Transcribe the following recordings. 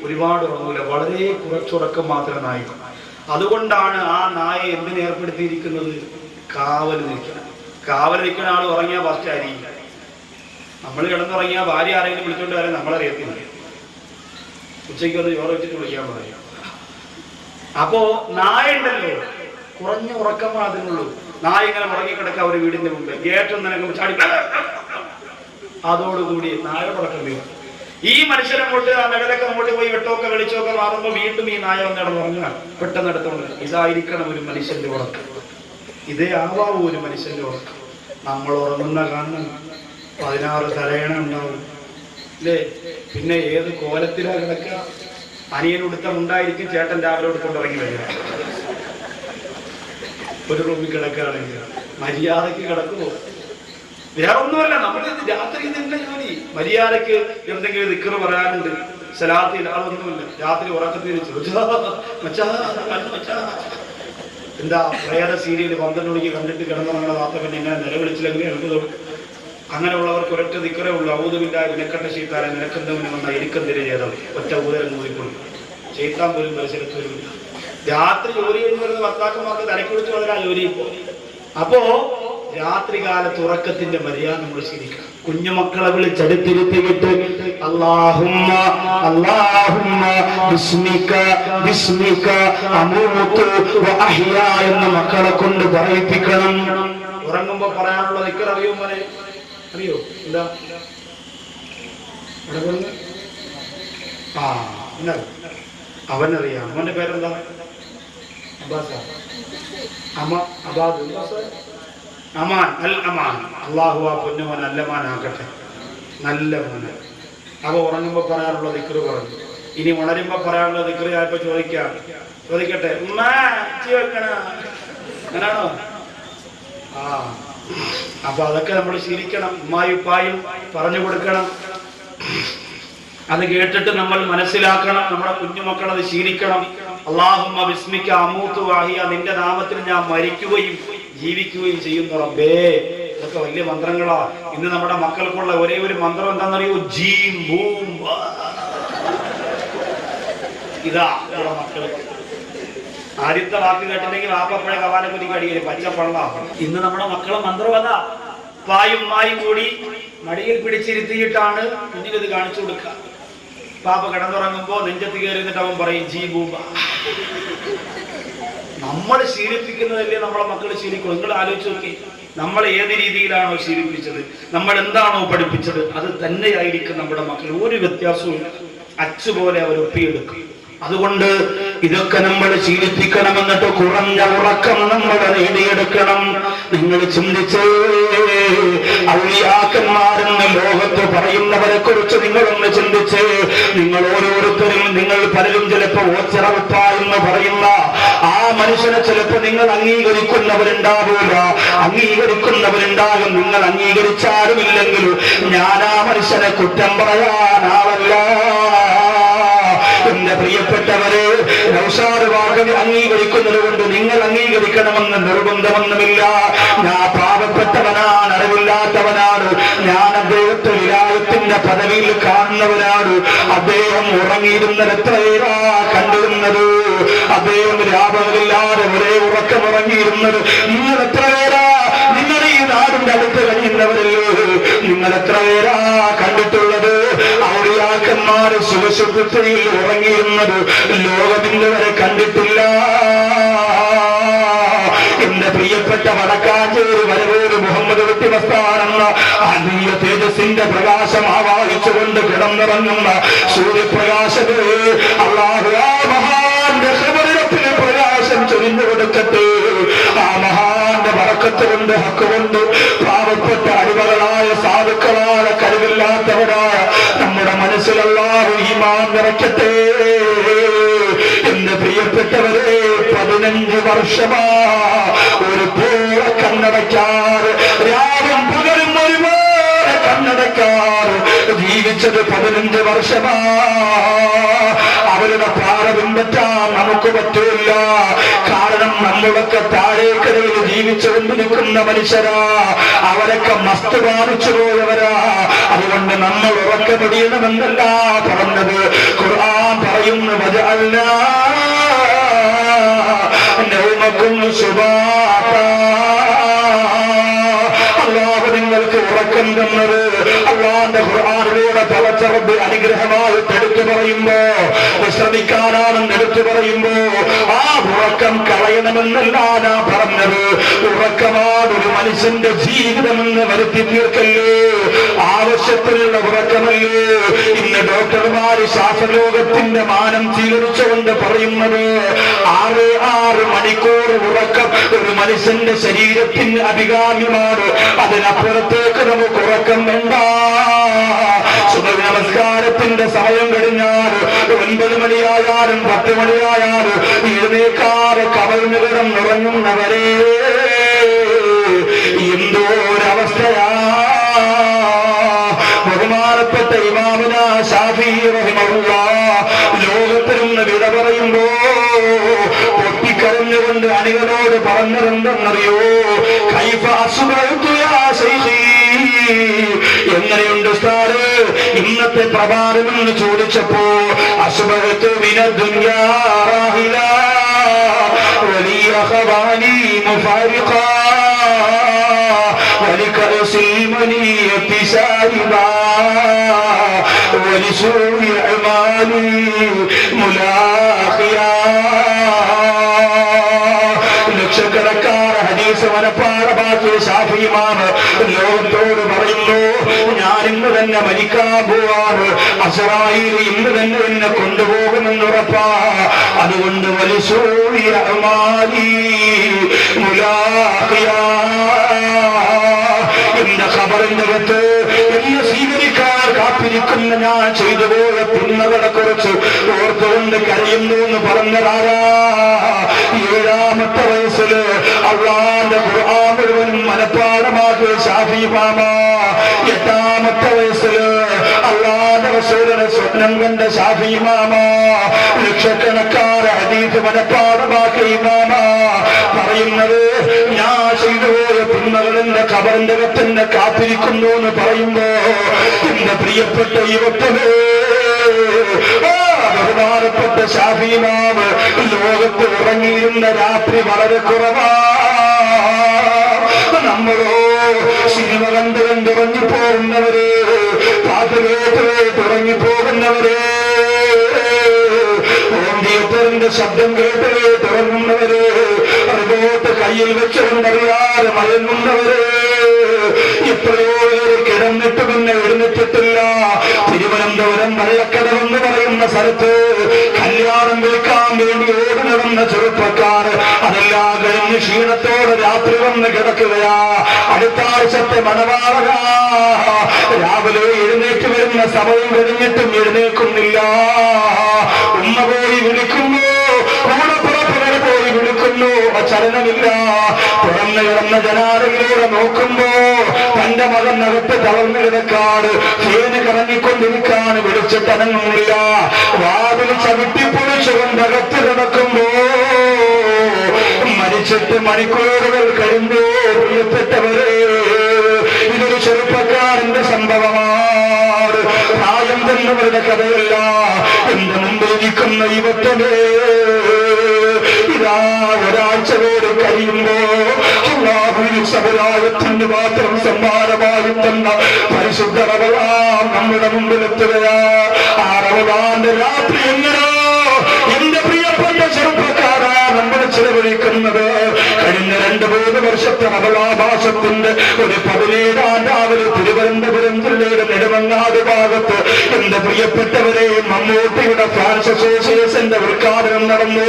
ഒരുപാട് ഉറങ്ങൂല, വളരെ കുറച്ചുറക്കം മാത്രമേ നായിക്കും. അതുകൊണ്ടാണ് ആ നായെ എന്തിന് ഏർപ്പെടുത്തിയിരിക്കുന്നത്? കാവൽ നിൽക്കണം. കാവൽ നിൽക്കുന്ന ആൾ ഉറങ്ങിയാൽ ഫസ്റ്റ് ആയിരിക്കും. നമ്മൾ കിടന്നുറങ്ങിയാൽ ഭാര്യ ആരെങ്കിലും വിളിച്ചോണ്ട് വരാൻ നമ്മളറിയത്തില്ല. ഉച്ചയ്ക്ക് വന്ന് ചോറ് വെച്ചിട്ട് വിളിക്കാൻ പറയും. അപ്പോ നായ ഉണ്ടല്ലോ, കുറഞ്ഞ ഉറക്കം അതിനുള്ളൂ. നായ ഇങ്ങനെ ഉറങ്ങിക്കിടക്കുക ഒരു വീടിന്റെ മുമ്പ്, ഗേറ്റൊന്നും നിനക്ക് ചാടി, അതോടുകൂടി നായ ഉറക്കം വീഴും. ഈ മനുഷ്യനങ്ങോട്ട് ആ നഗരൊക്കെ അങ്ങോട്ട് പോയി വെട്ടമൊക്കെ വെളിച്ചമൊക്കെ മാറുമ്പോൾ വീണ്ടും ഈ നായ വന്നിടന്ന് ഉറങ്ങുക, പെട്ടെന്ന് എടുത്തോണ്ട്. ഇതായിരിക്കണം ഒരു മനുഷ്യന്റെ ഉറക്കം, ഇതേ ആവാവൂ ഒരു മനുഷ്യന്റെ ഉറക്കം. നമ്മൾ ഉറങ്ങുന്ന കാരണം 16 തലയണ ഉണ്ടാവും അല്ലേ? പിന്നെ ഏത് കോലത്തിലാ കിടക്കുക? അനിയനുടുത്ത ഉണ്ടായിരിക്കും, ചേട്ടൻ രാവിലെ കൊടുക്കൊണ്ട് ഇറങ്ങി വരിക. ഒരു റൂമിൽ കിടക്കുകയാണെങ്കിൽ മര്യാദക്ക് കിടക്കുമോ? വേറെ ഒന്നുമല്ല, നമ്മൾ രാത്രി ഇതിന്റെ ജോലി. മര്യാദക്ക് എന്തെങ്കിലും ദിക്റ് പറയാനുണ്ട്, സലാത്തിൽ അതൊന്നുമില്ല. രാത്രി ഉറക്കത്തിൽ എന്താ പ്രേത സീരിയൽ 12 മണിക്ക് കണ്ടിട്ട് കിടന്നുറങ്ങുന്ന വാർത്ത, പിന്നെ ഇങ്ങനെ നിലവിളിച്ചില്ലെങ്കിൽ എനിക്ക് തോന്നും. അങ്ങനെയുള്ളവർക്ക് ഒരൊറ്റ ദിക്റേ ഉള്ളൂ, ഔദുബില്ലാ നിനക്കണ്ട ശൈത്താനെ നിനക്കെന്തവന് വന്ന എനിക്കെന്തിരെ ചെയ്തത്, ഒറ്റ ഊതരം കൂടിക്കൊള്ളു. ചെയ്ത്താൻ പോലും പരിസരത്ത് വരില്ല. രാത്രി ജോലി കഴിഞ്ഞ് വരുന്ന ഭർത്താക്കന്മാർക്ക് തലക്കുടിച്ച് വളരെ ജോലി. അപ്പോ രാത്രികാലത്ത് ഉറക്കത്തിന്റെ മര്യാദ നമ്മൾ ശീലിക്കണം. കുഞ്ഞുമക്കളെ വിളിച്ചെടുത്തിരുത്തിയിട്ട് അല്ലാഹുമ്മ അല്ലാഹുമ്മ ബിസ്മിക ബിസ്മിക അമൂതു വഅഹ്യ എന്ന് മക്കളെ കൊണ്ട് പറയിപ്പിക്കണം. ഉറങ്ങുമ്പോ പറയാനുള്ള ദിക്ർ അറിയോ മോനെ? അറിയോ? എന്താ അവനറിയാം. അവന്റെ പേരെന്താ? അബ്ബാസ്. അമാൻ, അൽ അമാൻ. അള്ളാഹു ആ പൊന്നുമോൻ അല്ലമാനാക്കട്ടെ, നല്ല മോനെ. അവ ഉറങ്ങുമ്പോ പറയാനുള്ള ദിക്റ് പറഞ്ഞു. ഇനി ഉണരുമ്പോ പറയാനുള്ള ദിക്റ് ഞാനിപ്പോ ചോദിക്കട്ടെ. ഉമ്മ വെക്കണ അങ്ങനാണോ? അപ്പൊ അതൊക്കെ നമ്മൾ ശീലിക്കണം. ഉമ്മായും ഉപ്പായും പറഞ്ഞു കൊടുക്കണം. അത് കേട്ടിട്ട് നമ്മൾ മനസ്സിലാക്കണം. നമ്മുടെ കുഞ്ഞുമക്കൾ അത് ശീലിക്കണം. അല്ലാഹുമ്മ ബിസ്മിക അമൂതു വഅഹ്യ, നിന്റെ നാമത്തിൽ ഞാൻ മരിക്കുകയും ജീവിക്കുകയും ചെയ്യുന്നു റബ്ബേ. ഇതൊക്കെ വലിയ മന്ത്രങ്ങളാ. ഇന്ന് നമ്മുടെ മക്കൾക്കുള്ള ഒരേ ഒരു മന്ത്രം എന്താണെന്നറിയോ? ജീം ബൂം. ഇതാ മക്കൾ. ആദ്യത്തെ വാക്ക് കേട്ടില്ലെങ്കിൽ വാപ്പപ്പഴ കവാനക്കുരിക്ക് അടിയിൽ പച്ചപ്പള്ള. ഇന്ന് നമ്മുടെ മക്കളെ മന്ത്രം അതാ. പായും മായും കൂടി മടിയിൽ പിടിച്ചിരുത്തിയിട്ടാണ് കുഞ്ഞിനത് കാണിച്ചു കൊടുക്കുക. പാപ്പ കിടന്നുറങ്ങുമ്പോ നെഞ്ചത്ത് കയറിന്നിട്ട് അവൻ പറയും ജീ ബൂബ. നമ്മൾ ശീലിപ്പിക്കുന്നതല്ലേ നമ്മളെ മക്കൾ ശീലിക്കും. നിങ്ങൾ ആലോചിച്ച് നോക്കി, നമ്മൾ ഏത് രീതിയിലാണോ ശീലിപ്പിച്ചത്, നമ്മൾ എന്താണോ പഠിപ്പിച്ചത്, അത് തന്നെയായിരിക്കും നമ്മുടെ മക്കൾ. ഒരു വ്യത്യാസവും ഇല്ല. അച്ചുപോലെ അവർ ഒപ്പിയെടുക്കും. അതുകൊണ്ട് ഇതൊക്കെ നമ്മൾ ശീലിപ്പിക്കണം. എന്നിട്ട് കുറഞ്ഞ ഉറക്കം നമ്മൾ നേടിയെടുക്കണം. നിങ്ങൾ ചിന്തിച്ച് ഔലിയാക്കന്മാരെന്ന ലോകത്ത് പറയുന്നവരെ കുറിച്ച് നിങ്ങളൊന്ന് ചിന്തിച്ച്. നിങ്ങൾ ഓരോരുത്തരും, നിങ്ങൾ പലരും ചിലപ്പോ ഓച്ചറവപ്പ എന്ന് പറയുന്ന ആ മനുഷ്യനെ ചിലപ്പോ നിങ്ങൾ അംഗീകരിക്കുന്നവരുണ്ടാവില്ല, അംഗീകരിക്കുന്നവരുണ്ടാകും. നിങ്ങൾ അംഗീകരിച്ചാലും ഇല്ലെങ്കിലും ഞാൻ ആ മനുഷ്യനെ കുറ്റം പറയാനാവല്ല. എന്റെ പ്രിയപ്പെട്ടവരെ, നൗഷാദ് വാഗവി അംഗീകരിക്കുന്നത് കൊണ്ട് നിങ്ങൾ അംഗീകരിക്കണമെന്ന് നിർബന്ധമൊന്നുമില്ല. ഞാൻ പാവപ്പെട്ടവനാണ്, അറിവില്ലാത്തവനാണ്. ഞാൻ അദ്ദേഹത്തെ വിലായത്തിന്റെ പദവിയിൽ കാണുന്നവനാണ്. അദ്ദേഹം ഉറങ്ങിയിരുന്നത് എത്രയേറാ കണ്ടിരുന്നത്. അദ്ദേഹം രാപകലില്ലാതെ ഒരേ ഉറക്കമുറങ്ങിയിരുന്നത് നിങ്ങൾ എത്രയേറാ. നിങ്ങൾ ഈ നാടിന്റെ അടുത്ത് കഴിയുന്നവരല്ലോ, നിങ്ങൾ എത്രയേറാ കണ്ടിട്ടുള്ളത്. ഔലിയാക്കന്മാര് സുഖസുഖത്തിൽ ഉറങ്ങിയിരുന്നത് ലോകത്തിന്റെ വരെ കണ്ടിട്ടില്ല. എന്റെ പ്രിയപ്പെട്ട വടക്കാഞ്ചേരി വരവൂര് മുഹമ്മദ് വ്യക്തിമസ്ഥാനെന്ന ആത്മീയ തേജസ്സിന്റെ പ്രകാശം ആവാഹിച്ചുകൊണ്ട് കിടന്നിറങ്ങുന്ന സൂര്യപ്രകാശത്തെ അല്ലാഹു ആ മഹാന്റെ ഹൃദയത്തിന് പ്രകാശം ചൊരിഞ്ഞു കൊടുക്കട്ടെ. ആ മഹാന്റെ ബറക്കത്ത് കൊണ്ട്, ഹക്ക് കൊണ്ട് പാവപ്പെട്ട അടിമകളായ സാധുക്കളായ കഴിവില്ലാത്തവരായ നമ്മുടെ മനസ്സിൽ അല്ലാഹു ഈമാൻ നിറയ്ക്കട്ടെ. എന്റെ പ്രിയപ്പെട്ടവരെ, 15 വർഷമാ ഒരു പോലെ കണ്ണടയ്ക്കാറ്, രാവും പകലും ഒരുപോലെ കണ്ണടയ്ക്കാറ് ജീവിച്ചത് 15 വർഷമാ. അവരുടെ പാറ പിൻപറ്റാൻ നമുക്ക് പറ്റൂല. കാരണം നമ്മളൊക്കെ താഴേക്കരയിൽ ജീവിച്ചു ജീവിച്ചുകൊണ്ടിരിക്കുന്ന മനുഷ്യരാ, അവരൊക്കെ മസ്ത് ബാധിച്ചു പോയവരാ. അതുകൊണ്ട് നമ്മൾ ഉറക്കമൊടിയണമെന്നല്ല പറഞ്ഞത്. ഖുർആൻ പറയുന്നു വജഅൽനാ നൗമകും സുബാതാ. അല്ലാഹു നിങ്ങൾക്ക് ഉറക്കം തന്നത് അല്ലാഹുവിന്റെ ഖുർആനിലൂടെ തവച്ച റബ്ബ് അനുഗ്രഹമായിട്ട് എടുത്തു പറയുമ്പോ, വിശ്രമിക്കാനാണെന്ന് എടുത്തു പറയുമ്പോ ആ ഉറക്കം കളയണമെന്നല്ല ഞാൻ പറഞ്ഞത്. ഉറക്കമാണ് ഒരു മനുഷ്യന്റെ ജീവിതമെന്ന് വരുത്തി തീർക്കല്ലേ, ആവശ്യത്തിലുള്ള ഉറക്കമല്ലേ. ഇന്ന് ഡോക്ടർമാര് ശാസ്ത്രലോകത്തിന്റെ മാനം സ്വീകരിച്ചുകൊണ്ട് പറയുന്നത് 6 മണിക്കൂർ ഉറക്കം ഒരു മനുഷ്യന്റെ ശരീരത്തിന് അഭികാമ്യമാണ്. അതിനപ്പുറത്തേക്ക് നമുക്ക് ഉറക്കം വേണ്ട. സുബഹി നമസ്കാരത്തിന്റെ സമയം കഴിഞ്ഞാൽ 9 മണിയായാലും 10 മണിയായാലും എഴുന്നേക്കാറ് കവലിന് കിടന്നുറങ്ങുന്നവരെ എന്തോരവസ്ഥയാ. ബഹുമാനപ്പെട്ട ഇമാമുന ശാഫിഈ റഹിമഹുല്ലാഹ് ലോകത്തിൽ നിന്ന് വിട പറയുമ്പോ പൊട്ടിക്കരഞ്ഞുകൊണ്ട് അണികളോട് പറഞ്ഞതെന്തെന്നറിയോ? കൈഫ അസ്ബഹ്തു യാ ശൈഖീ, എങ്ങനെയുണ്ട് ഉസ്താദ് ഇന്നത്തെ പ്രഭാതമെന്ന് ചോദിച്ചപ്പോ അസ്ബഹ്തു മിനദ്ദുനിയാ റാഹിലാ വലിയ ഖവാനി മുഫാരിഖാ ولكأسيمني ابتسائما ولسوء أعمالي ملاقيا. ലക്ഷക്കണക്കാറ് ഹദീസ് മനപ്പാഠമാക്കിയ ശാഫിഈ ഇമാം ലോകത്തോട് പറയുന്നു, ഞാൻ ഇന്ന് തന്നെ മരിക്കാൻ പോവാണ്, അസ്റായീൽ ഇന്ന് തന്നെ എന്നെ കൊണ്ടുപോകുമെന്നുറപ്പാ. അതുകൊണ്ട് വലിസൂഇ അഅ്മാലി മുലാഖിയാ, എന്റെ ഖബറിന്റെ അകത്ത് എന്നെ സ്വീകരിക്കാൻ കാത്തിരിക്കുന്ന ഞാൻ ചെയ്തു പോയ തിന്മകളെ കുറിച്ച് ഓർത്തുകൊണ്ട് കരയുന്നു എന്ന് പറഞ്ഞതാരാ? 7ാമത്തെ വയസ്സില് അല്ലാഹുവിന്റെ ഖുർആൻ മുഴുവനും മനപ്പാഠമാക്കിയ ശാഫിഈ ഇമാം, 8ാമത്തെ വയസ്സില് അല്ലാഹുവിന്റെ റസൂലിനെ സ്വപ്നം കണ്ട ശാഫിഈ ഇമാം, ലക്ഷക്കണക്കാറ് ഹദീസ് മനപ്പാഠമാക്കിയ ഇമാം പറയുന്നത്, ഞാൻ ചെയ്തു പോയ തിന്മകൾ എന്റെ ഖബറിന്റെ അകത്ത് കാത്തിരിക്കുന്നു എന്ന് പറയുമ്പോ എന്റെ പ്രിയപ്പെട്ട യുവത്വമേ, ബഹുമാനപ്പെട്ട ശാഫിഈ ഇമാം ലോകത്ത് ഉറങ്ങിയിരുന്ന രാത്രി വളരെ കുറവാ. നമ്മളോ സിനിമ കണ്ട് ഉറങ്ങിപ്പോകുന്നവര്, പാട്ട് കേട്ട് ഉറങ്ങിപ്പോകുന്നവര്, തിയേറ്ററിന്റെ ശബ്ദം കേട്ട് തുറങ്ങുന്നവര്, റിമോട്ട് കയ്യിൽ വെച്ചുകൊണ്ടറിയാതെ മയങ്ങുന്നവര്, എത്രയോ പേര് കിടന്നിട്ട് പിന്നെ എഴുന്നേറ്റിട്ടില്ല. തിരുവനന്തപുരം വള്ളക്കടവെന്ന് പറയുന്ന സ്ഥലത്ത് കല്യാണം വിൽക്കാൻ വേണ്ടി ഓടി നടന്ന ചെറുപ്പക്കാർ അതെല്ലാം കഴിഞ്ഞ് ക്ഷീണത്തോടെ രാത്രി വന്ന് കിടക്കുകയാ. അടുത്ത ആഴ്ചത്തെ മണവാളനാ. രാവിലെ എഴുന്നേറ്റ് വരുന്ന സമയം കഴിഞ്ഞിട്ടും എഴുന്നേൽക്കുന്നില്ല. ഉമ്മ പോയി വിളിക്കുന്നു, കൂടപ്പുറപ്പുകൾ പോയി വിളിക്കുന്നു, ചലനമില്ല. തുറന്നു കിടന്ന ജനാലയിലൂടെ നോക്കുമ്പോ തന്റെ മകനകത്ത് തളർന്നു കിടക്കാണ്, ഫേന് കറങ്ങിക്കൊണ്ടിരിക്കാണ്, വിളിച്ചിട്ടനങ്ങുന്നില്ല. വാതിൽ ചവിട്ടിപ്പൊളിച്ചുകൊണ്ട് അകത്ത് കിടക്കുമ്പോ മരിച്ചിട്ട് മണിക്കൂറുകൾ കഴിഞ്ഞു. പ്രിയപ്പെട്ടവരെ, ഇതൊരു ചെറുപ്പക്കാരന്റെ സംഭവമാണ്, പ്രായം തന്നവരുടെ കഥയല്ല. എന്റെ മുമ്പിൽ നിൽക്കുന്ന യുവത്വമേ, ഇതാ ഒരാഴ്ച പേര് കഴിയുമ്പോ അല്ലാഹുവിന്റെ സമുദായത്തിന് മാത്രം സമ്മാനമായി തന്ന പരിശുദ്ധ റമളാൻ നമ്മുടെ മുമ്പിലെത്തുകയാ. ആ റമളാന്റെ രാത്രി എങ്ങനെയോ എന്റെ പ്രിയപ്പെട്ട ചെറുപ്പക്കാരാ നമ്മൾ ചെലവഴിക്കുന്നത്. കഴിഞ്ഞ 2-3 വർഷത്തെ റമളാൻ ഒരു 17-ാം രാവിലെ തിരുവനന്തപുരം ജില്ലയുടെ നെടുമങ്ങാട് ഭാഗത്ത് എന്റെ പ്രിയപ്പെട്ടവരെ മമ്മൂട്ടിയുടെ ഫാൻസ് അസോസിയേഷന്റെ ഉദ്ഘാടനം നടന്നു.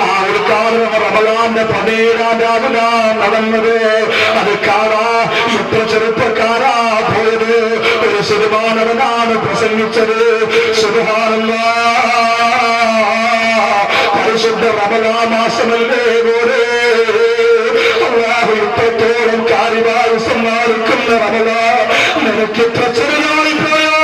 ആ ഉദ്ഘാടനം റമളാന്റെ 17-ാം രാവിലെ നടന്നത്. അത് കാണാ എത്ര ചെറുപ്പക്കാരാ പോയത്. ഒരു സിനിമാനടനാണ് പ്രസംഗിച്ചത്. സുബ്ഹാനല്ലാഹ്, പരിശുദ്ധ റമളാൻ മാസമല്ലേ പോലെ അല്ലാഹു ഇത്രത്തോളം കാര്യമായി സമ്മാനിക്കുന്ന റമളാൻ നിനക്ക് ഇത്ര ചെറിയായി പോയോ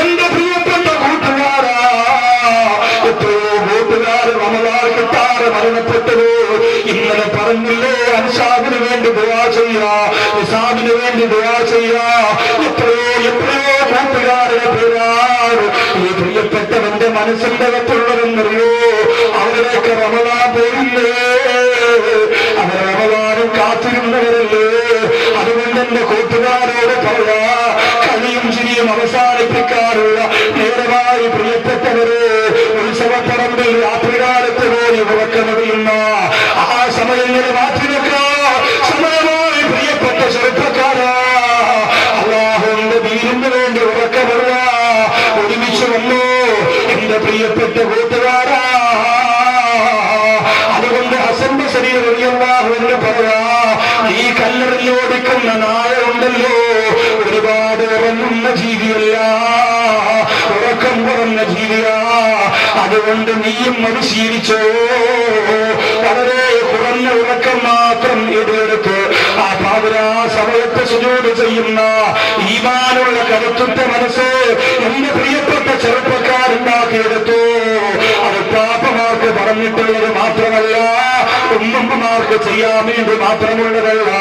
എന്റെ പ്രിയപ്പെട്ട കൂട്ടുകാരാ? എത്രയോ കൂട്ടുകാർ റമളാൻ കിട്ടാതെ മരണപ്പെട്ടത്. ഇന്നലെ പറഞ്ഞില്ലേ അൻസാബിന് വേണ്ടി മനസ്സിന്റെ അകത്തുള്ളതെന്നറിയോ? അവരിലേക്ക് റമദാൻ പോയില്ലേ? അവർ റമദാനും കാത്തിരുന്നവരല്ലേ? അതുകൊണ്ട് എന്റെ കൂട്ടുകാരോട് പറയാ, കളിയും ചിരിയും അവസാനിപ്പിക്കാനുള്ള നേരമായി പ്രിയപ്പെട്ടവരെ, ഉത്സവപ്പറമ്പിൽ രാത്രികാലത്ത് പോയി ഉറക്കമറിയുന്ന ആ സമയങ്ങളെ മാറ്റി വെക്കാം സമയമായി പ്രിയപ്പെട്ട ചെറുപ്പക്കാരാ, അല്ലാഹുവിന്റെ ദീനിന് വേണ്ടി ഉറക്കമറിയ ഒരുമിച്ച് വന്നു എന്റെ പ്രിയപ്പെട്ട കൂട്ടുകാരാ. അതുകൊണ്ട് ഹസൻ ബസരി റളിയല്ലാഹു അൻഹു പറയാ, ഈ കല്ലെറിഞ്ഞോടിക്കുന്ന നായ ഉണ്ടല്ലോ, ഒരുപാട് ഉറങ്ങുന്ന ജീവിയല്ല, ഉറക്കം കുറഞ്ഞ ജീവിയാ. അതുകൊണ്ട് നീയും പരിശീലിച്ചോ, വളരെ കുറഞ്ഞ ഉറക്കം മാത്രം ഇതെടുത്ത് ആ പാതിരാ സമയത്ത് സുജൂദ് ചെയ്യുന്ന ഈമാനുള്ള കരുത്തുറ്റ മനസ്സ് എന്റെ പ്രിയപ്പെട്ട ചെറുപ്പക്കാരുണ്ടാക്കിയെടുത്തു. അത് പാപ്പമാർക്ക് പറഞ്ഞിട്ടുള്ളത് മാത്രമല്ല, ഉമ്മമാർക്ക് ചെയ്യാൻ വേണ്ടി മാത്രമുള്ളതല്ല,